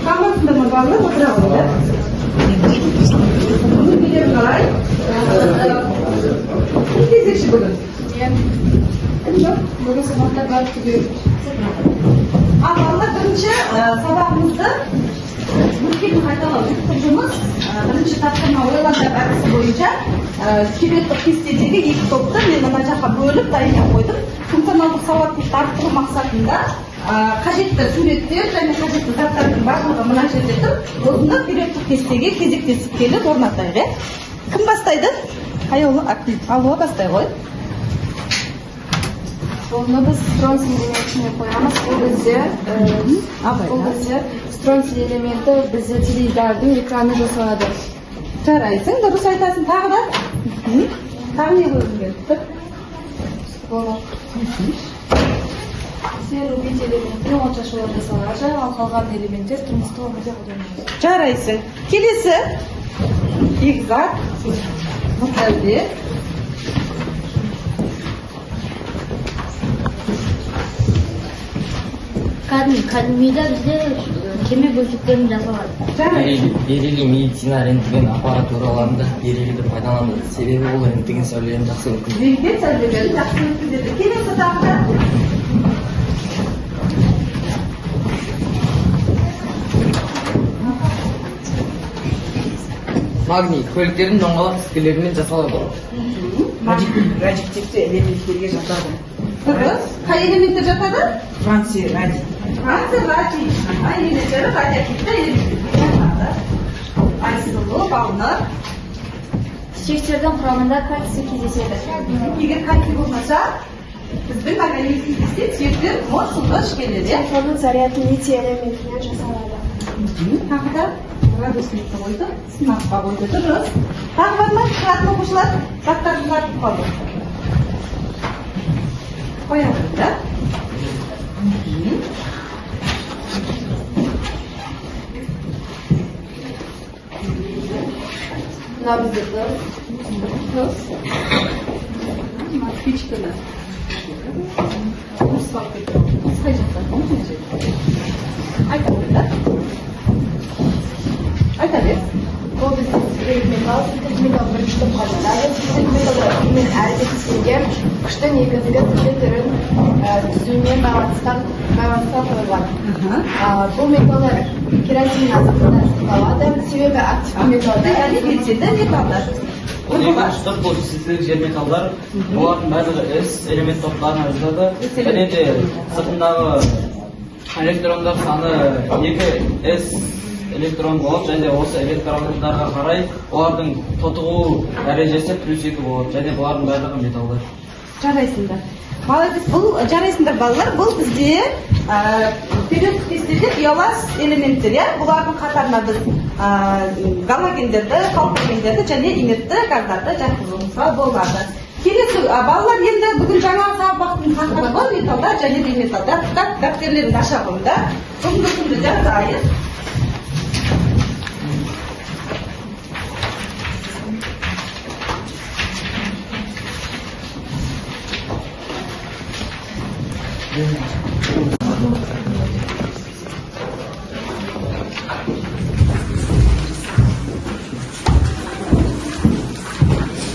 Kalmasında mı bağlı oturalım da. Bunu biliyorum kalay. Ne diyeceksin bugün? Bugün sabahta var gidiyoruz. Valla birinci sabahımızda mülkiyetini qaytalamız. Kızımız birinci taptırma oylanda barisi boyunca kibеттік кестедегі екі топты мен мына жаққа бөліп дайындап қойдым. Функционалдық сауаттылықты арттыру мақсатында қажетті суреттер және қажетті заттардың барлығы мына жерде тұр. Осыны кибеттік кестеге кезектесіп келіп орнатайық. Кім бастайды? Аяулы Алуа бастай ғой. Оны біз стронций элементіне қоямыз. Бұл бізде стронций элементі бізде теледидардың экраны жасалады. Жарайсың, дұрыс айтасың. Тағы да? Тағы не қойғың келді? Оны серубит элементі отшашулар жасалады, ал қалған элементтер тұрмыстық өмірде қолданылады. Жарайсың. Келесі. Бекзат. Мұхтарбек. Кәдімгіден бізде кеме бөлшектерін жасалады. Берілі медицина рентген аппаратураларында берілді пайдаланады. Себебі ол рентген сәулелерін жақсы өткізеді. Рентген сәулелерін жақсы өткізеді. Келесі тақта. Магний көліктердің доңғалақ тіскелерімен жасалады. Радиоактивті элементтерге жатады. Дұрыс. Қай элементтер жатады? Франция радий. Франция радий. Элементтері радиоактивті элементтерге жатады. Айсұлу, балныр. Шектердің құрамында кальций кездеседі. Егер кальций болмаса, біздің организмімізде сүйектер мол сулғыш келеді. Оның заряды литий элементінен жасалады. Тағы да градусникті қойды, сынаққа қойды. Дұрыс. Тағы бар ма? Шығатын оқушылар заттарын ұзартып қалды. Қоямыз да. Мына біздегі тұз. Спичканы. Ұстап кетіп. Қай жақтан? Айта бер да. Айта бер. Бұл біздің металл, металл бірінші топқа жатады. Металлмен әрекеттескен күшті негізгі түрін түзумен байланысты қойылады. Бұл металлдар керосин азығында сақталады. Себебі активті металлдар белсенді металлдар. Штат бұл сіздік жер металдар, олардың барлығы S элемент топтарына жатады. Және де сыртындағы электрондар саны 2S электрон болып, және осы электрондарға қарай олардың тотығу дәрежесі +2 болып, және бұлардың барлығы металдар. Жарайсыңдар. Молодец. Бұл жарайсыңдар балалар. Бұл бізде периодтық кестеде ұялас элементтер. Бұлардың қатарына біз галогендерді, халкогендерді және инертті газдарды жатқызуымызға болады. Келесі балалар енді бүгін жаңа сабақтың тақырыбы металдар және бейметалдар. Дәптерлеріңді аша қойыңдар. Бүгінгі күнді жазайық.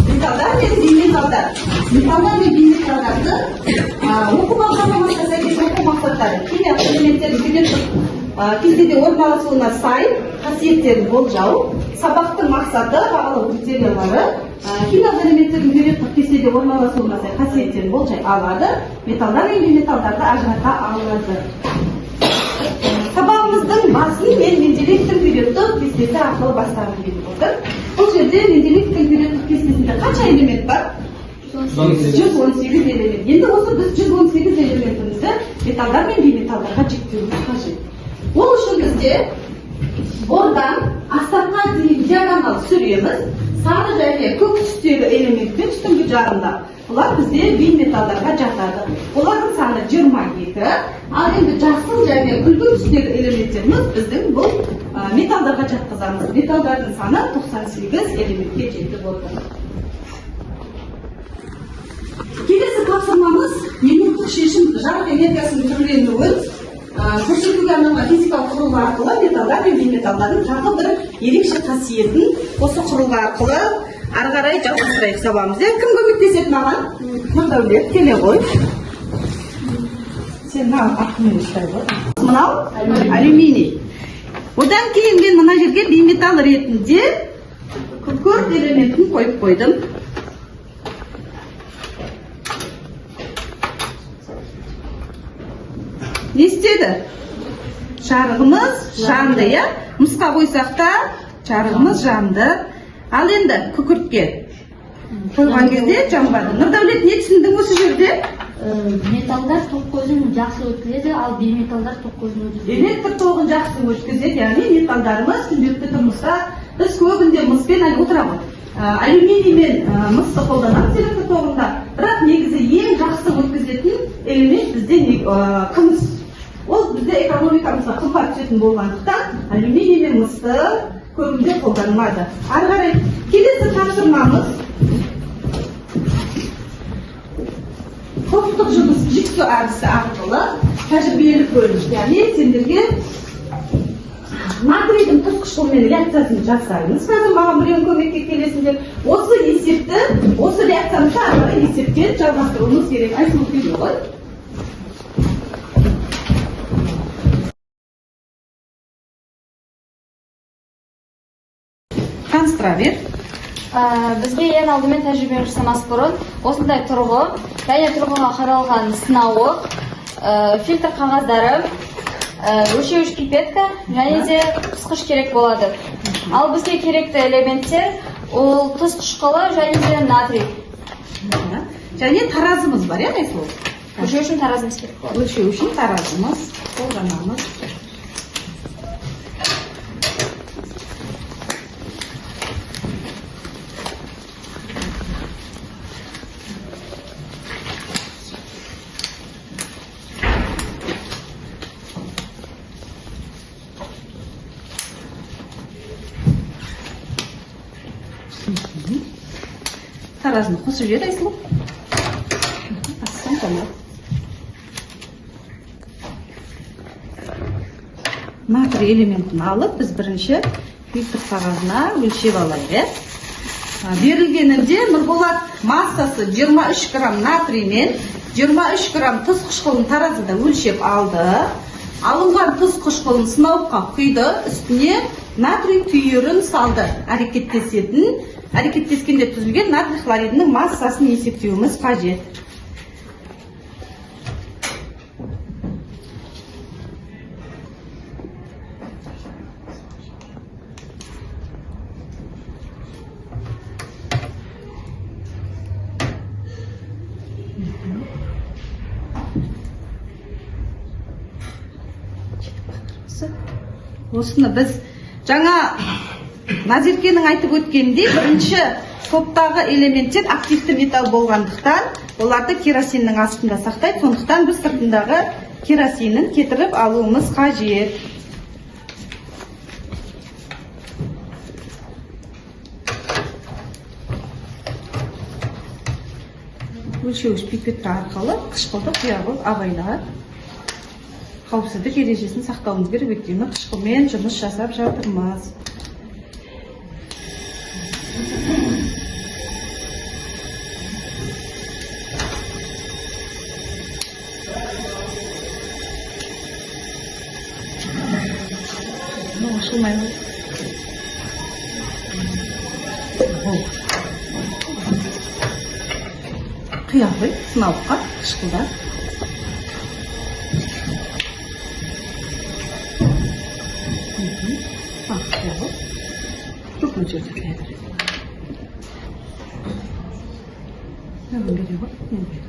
Металдар мен бейметалдар. Металдар мен бейметалдарды оқу бағдарламасына сәйкес оқу мақсаттары химиялық элементтердің периодтық кестеде орналасуына сай қасиеттерін болжау, сабақтың мақсаты, бағалау критериялары, химиялық элементтердің периодтық кестеде орналасуына сай қасиеттерін болжай алады, металдар мен бейметалдарды ажырата алады. Сабағымыздың басын мен Менделеевтің периодтық кестесі арқылы бастағым келіп отыр. Бұл жерде Менделеевтің периодтық кестесінде қанша элемент бар? 118 элемент. Енді осы біз 118 элементімізді металдар мен бейметалдарға жіктеуіміз қажет. Ол үшін бізде бордан астапқа дейін диагонал сүреміз. Сары және көк түстегі элементпен үстіңгі жағында. Бұлар бізде бейметалдарға жатады. Олардың саны 22. Ал енді жасыл және күлгін түстегі элементтеріміз біздің бұл металдарға жатқызамыз. Металдардың саны 98 элементке жетіп отыр. Келесі тапсырмамыз енуттық шешім жарық энергиясының түрленуін көрсетілген физикалық құрылғы арқылы металдар мен бейметалдардың тағы бір ерекше қасиетін осы құрылғы арқылы ары қарай жалғастырайық сабағымызды. Кім көмектеседі маған? Нұрдәулет, келе ғой. Сен артымен ұстай ғой. Мынау алюминий. Одан кейін мен мына жерге бейметалл ретінде күкірт элементін қойып қойдым. Не істеді? Жарығымыз жанды, я? Мысқа қойсақ та жарығымыз жанды. Ал енді күкіртке қойған кезде жанбады. Нұрдәулет, не түсіндің осы жерде? Металдар тоқ көзін жақсы өткізеді, ал бейметалдар тоқ көзін өткізеді. Электр тоғын жақсы өткізеді, яғни металдарымыз күнделікті тұрмыста біз көбінде мыспен отырамыз. Алюминий мен мысты қолданамыз электр тоғында, бірақ негізі ең жақсы өткізетін элемент бізде күміс. Ол бізде экономикамызға қымбат түсетін болғандықтан алюминий мен мысты көбінде қолданылады. Ары қарай келесі тапсырмамыз топтық жұмыс жіксу әдісі арқылы тәжірибелік бөлім. Яғни сендерге натрийдің тұтқышымен реакциясын жасаймыз. Қазір маған біреуін көмекке келесіңдер. Осы есепті, осы реакцияны ары есептен жалғастыруымыз керек. Айсұлу келе ғой. Таныстыра бер. Бізге ең алдымен тәжірибе жасамас бұрын осындай тұрғы және тұрғыға қаралған сынауық, фильтр қағаздары, өлшеуіш пипетка және де тұтқыш керек болады. Ал бізге керекті элементтер ол тұз қышқылы және де натрий. Және таразымыз бар, я Айсұлу? Өлшеу үшін таразымыз керек болады. Өлшеу үшін таразымыз қолданамыз. Таразыны қосып жібер, Айсұлу. Астан тамақ. Натрий элементін алып, біз бірінші фильтр қағазына өлшеп алайық. Берілгенінде Нұрболат массасы 23 грамм натрий мен 23 грамм тұз қышқылын таразыда өлшеп алды. Алынған тұз қышқылын сынауыққа құйды, үстіне натрий түйірін салды. Әрекеттескенде түзілген натрий хлоридінің массасын есептеуіміз қажет. Осыны біз жаңа Назеркенің айтып өткенде бірінші топтағы элементтер активті металл болғандықтан оларды керосиннің астында сақтайды. Сондықтан біз сыртындағы керосинін кетіріп алуымыз қажет. Өлшеуіш пипетка арқылы қышқылды құяғып абайлап қауіпсіздік ережесін сақтауымыз керек, өйткені қышқылмен жұмыс жасап жатырмыз. Ашылмайды. Құяғы сынауыққа қышқылдар. Çok mutlu eder. Ne böyle bak, ne böyle.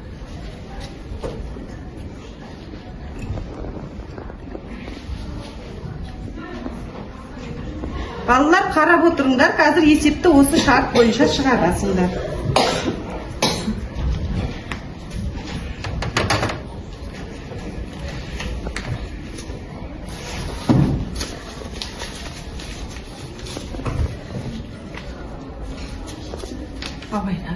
Балалар қарап отырыңдар, қазір есепті осы шарт бойынша шығарасыңдар. Абайда.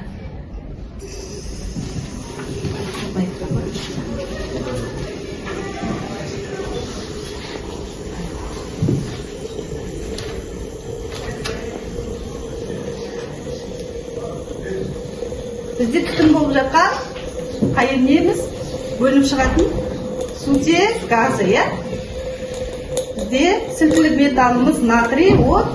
Бізде түтін болып жатқан қайын неміз бөлініп шығатын сутек газы, иә? Бізде сілтілік металымыз натрий от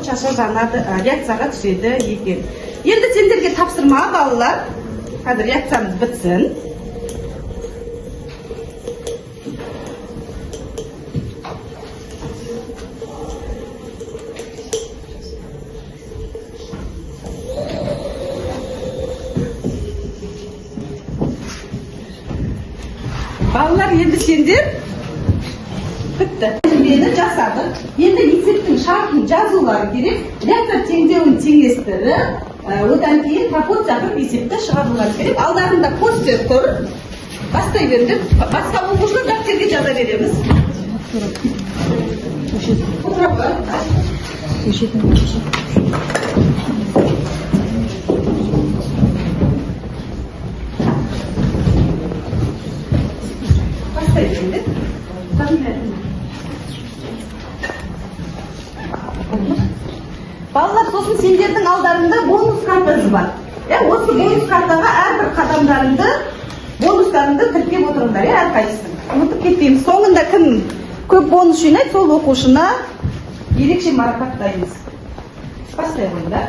шаша жанады, реакцияға түседі екен. Енді сендерге тапсырма балалар. Қазір реакциямыз бітсін. Балалар, енді сендер бітті. Тәжірибені жасадық. Енді есептің шартын жазулары керек. Реакция теңдеуін теңестіріп, одан кейін пропорция қылып есепті шығарулары керек. Алдарында постер тұр. Бастай берді. Басқа оқушылар дәптерге жаза береміз. Бастай берді. Балалар, сосын сендердің алдарында бонус картасы бар. Осы бонус картаға әрбір қадамдарыңды, бонустарыңды тіркеп отырыңдар, әрқайсысын. Ұмытып кетпейміз. Соңында кім көп бонус жинайды, сол оқушыны ерекше марапаттаймыз. Бастай қойыңдар.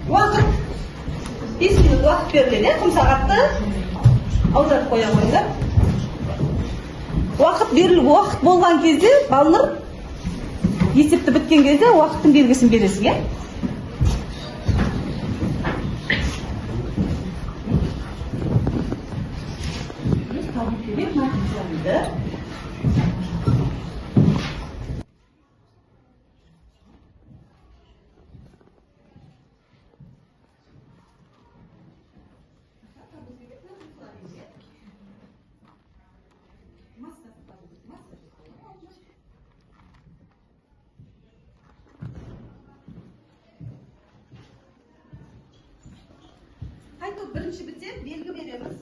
Уақыт 5 минут уақыт беріледі, құм сағатты аударып қоя қойыңдар. Уақыт болған кезде, балалар есепті біткен кезде уақыттың белгісін бересің, Қайтып бірінші бітсе белгі береміз.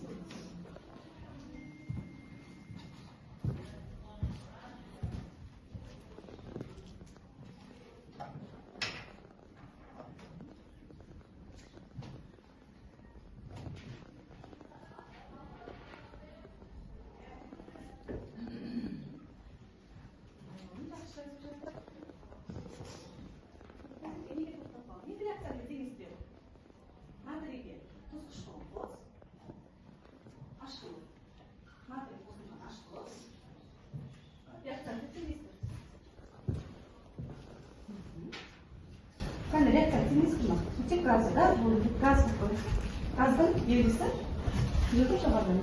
Қане, реакция теңесіп ма? Сутек газы, да? Бұл газдың белгісі. Жүрдім шабардан,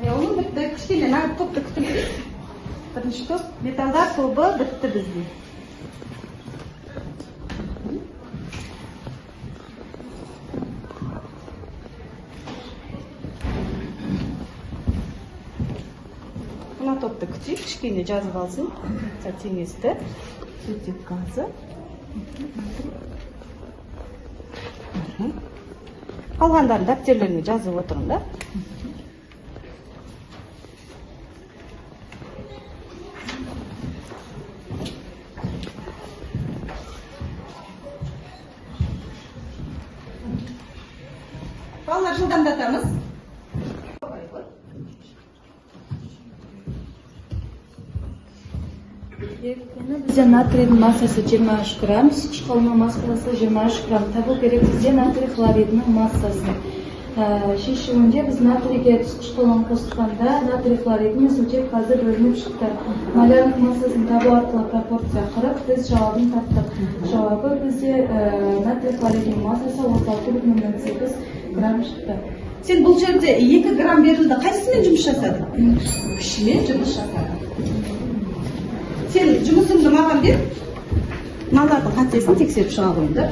Оның бітті, кішкене нағып топты күтілді. Бірінші топ металдар тобы бітті бізде. Мына топты күтейік, кішкене жазып алсын. Теңесті, сутек газы. Қалғандарын дәптерлеріне жазып отырыңдар. Балалар, жылдамдатамыз. Bizde natriyдің массасы 23 грамм, шқалма массасы 23 грамм. Табу керек бізде натрий хлоридінің массасы. Шешуінде біз натрийге қышқылын қосқанда натрий хлоридінің сутек қазір бөлініп шықты. Малярлық массасын табу арқылы пропорция құрып, біз жауабын таптық. Жауабы бізде натрий хлоридінің массасы 36,8 грамм шықты. Сен бұл жерде 2 грамм берілді, қайсымен жұмыс жасады? Кішімен жұмыс жасады. Сен жұмысыңды маған бер, мыналардың қатесін тексеріп шыға қойды.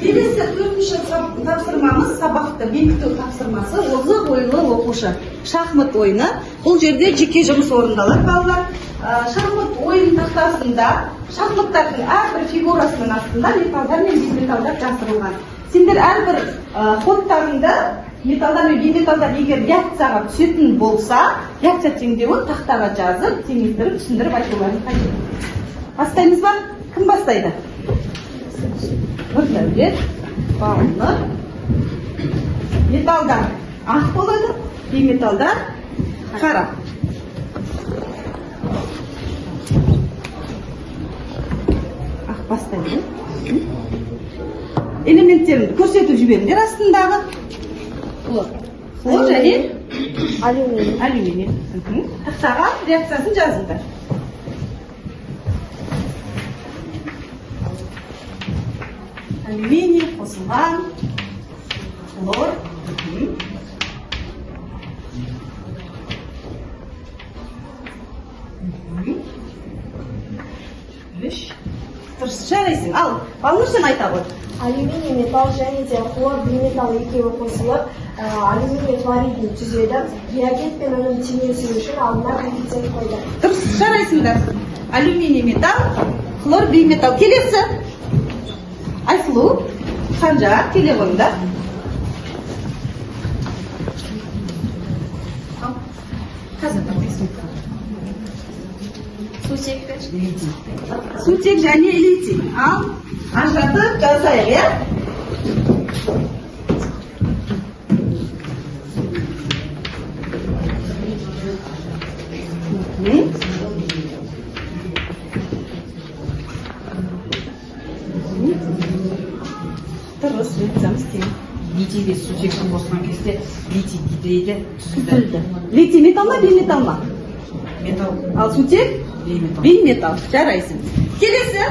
Келесі 4-ші тапсырмамыз сабақты бекіту тапсырмасы. Озық ойлы оқушы. Шахмат ойыны. Бұл жерде жеке жұмыс орындалады, балалар. Шахмат ойын тақтасында шахматтардың әрбір фигурасының астында металдар мен бейметалдар жасырылған. Сендер әрбір ходтарында металдар мен бейметалдар егер реакцияға түсетін болса, реакция теңдеуін тақтаға жазып, теңестіріп, түсіндіріп айтуларын қажет. Бастаймыз ба? Кім бастайды? Нұрдәулет, Балнұр. Металдар ақ болады, бейметалдар қара. Ақ бастайды. Элементтерімді көрсетіп жіберіңдер астындағы. Хлор және алюминий. Тақтаға реакциясын жазыңдар. Алюминий қосылған, хлор. Дұрыс, жарайсың. Ал, Балнұр сен айта ғой. Алюминий металл және де хлор бейметалл екеуі қосылып, алюминий хлоридін түзеді. Реагент пен оның теңесуі үшін алдына коэффициент қойды. Дұрыс, жарайсыңдар. Алюминий металл, хлор бейметалл. Келесі. Айсұлу, Санжар, келе қойыңдар. Сутек және литий. Ал, ажыратып жазайық, иә? Дұрыс, өтсеміз кейін. Литийге сутектің қосқан кезде литий гидрейді түзілді. Литий металл ма, бейметалл ма? Металл. Ал сутек? Бейметалл. Бейметалл. Жарайсың. Келесі,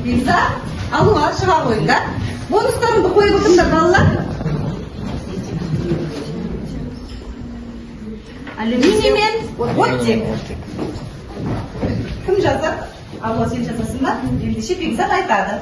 Бекза, алуға шыға қойыңдар. Бонустарыңды қойып отырыңдар, балалар. Алюминий мен оттек. Кім жазады? Алуға сен жазасың ба? Ендеше Бекзат айтады.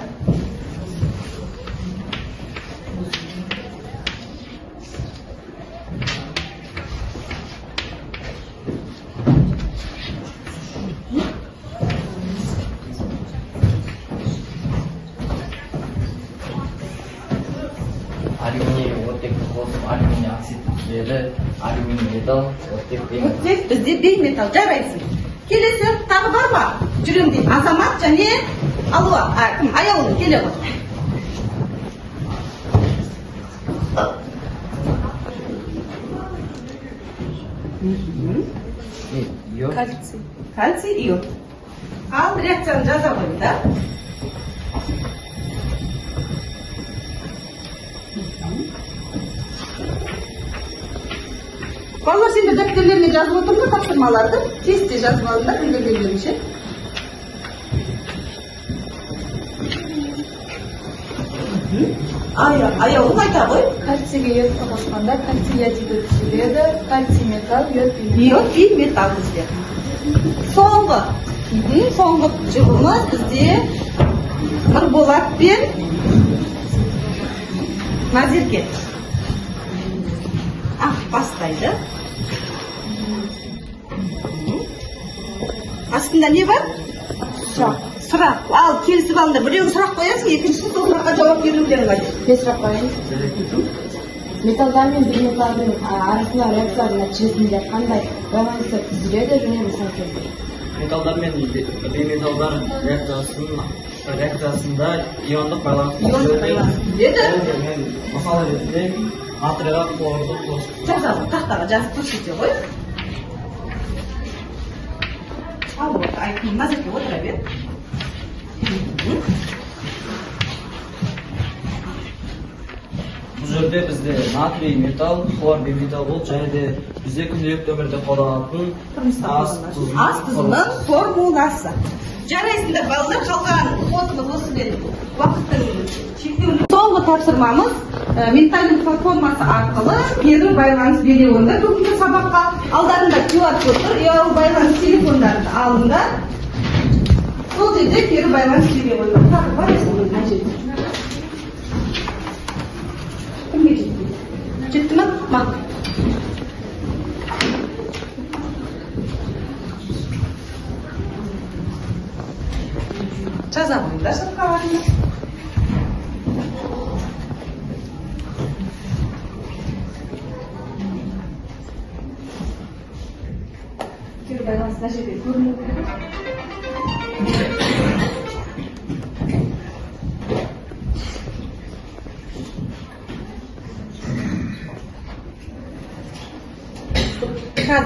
алюминий оттекті қосып алюминий оксид түзеді, алюминий металл, оттек бейметалл. Оттек бізде бейметалл, жарайсың. Келесі тағы бар ма? Жүрем дейін. Азамат және Алуа. Аяулы, келе ғой. Кальций. Кальций, иод. Ал реакцияны жаза қойды. Балалар, сендер дәптерлеріне жазып отырмын тапсырмаларды. Тестте жазып алыңдар, білдіргендерінше. Аяулым айта ғой. Кальцийге йодқа қосқанда кальций ядиді түзіледі, кальций металл, йод бейметалл. Йод бейметалл бізде. Соңғы жұбымыз бізде Нұрболат пен Назерке. Бастайды. Астында не бар? Сұрақ. Ал, келісіп алыңдар. Біреуін сұрақ қоясың, екіншісін сол сұраққа жауап берулерің қажет. Мен сұрақ қояйын. Металдар мен бейметалдың арасында реакциялардың нәтижесінде қандай байланыстар түзіледі және мысал келтіріңіз. металдар мен бейметалдар реакциясында иондық байланыс Иондық байланыс түзеді. мен мысалы ретінде натрийға хлорды қосып Жазады, тақтаға жазып көрсете ғой. Ал вот, айтын мазеке отыра бер. бұл жерде бізде натрий металл, хлор бейметалл болып, және де бізде күнделікті өмірде қолданатын Ас тұзының формуласы. Жарайсыңдар балалар, қалған фотоны осымен уақыттың шектеуін. Соңғы тапсырмамыз ментальдың формасы арқылы кері байланыс бере онда бүгінгі сабаққа алдарында QR код тұр, ұялы байланыс телефондарын алыңдар. Сол жерде кері байланыс бере онда. Тағы бар есіңіз қажет. Кімге жетті? Жетті ма? Мақ. Жаза қойыңдар сыртқаларында. Кері байланыс мына жерде көрінуі керек.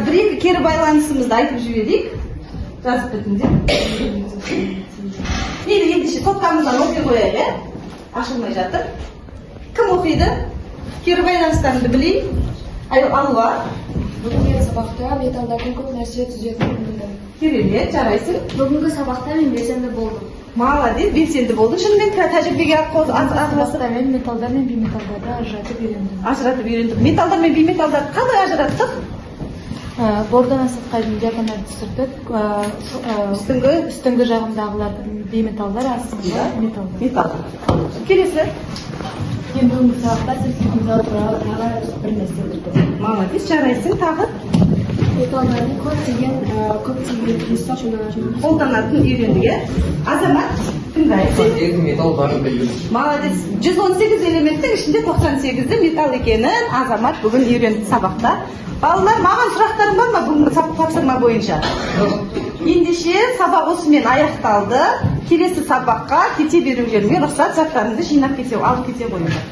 Бір-екі кері байланысымызды айтып жіберейік. Жазып бітіңдер. Мейлі ендеше топтамыздан оқи қояйық, ашылмай жатыр. Кім оқиды? Кері байланыстарыңды білейік. Алуа. Бүгінгі сабақта металдардың көп нәрсе түзетінін білдім. Керемет, жарайсың. Бүгінгі сабақта мен белсенді болдым. Молодец, белсенді болдың. Шынымен тәжірибеге араласып мен металдар мен бейметалдарды ажыратып үйрендім. ажыратып үйрендік. Металдар мен бейметалдарды қалай ажыраттық? Бордан асатқайдың диагональ түсірдік. Үстіңгі жағындағыларды бейметалдар, астыңғы металдар. Металл. Келесі. Енді бүгінгі сабақта сіз металл туралы тағы бір нәрсе білдім. Молодец, жарайсың. Тағы Металдардың көптеген қолданатын үйрендік. Азамат, тыңдайсың. 98 металл барын білдім. Молодец. 118 элементтің ішінде 98-і металл екенін Азамат бүгін үйренді сабақта. Балалар, маған сұрақтарың бар ма бүгінгі тапсырма бойынша? Ендеше сабақ осымен аяқталды. Келесі сабаққа кете берулеріңе рұқсат, заттарыңды жинап кете, алып кете қойыңдар.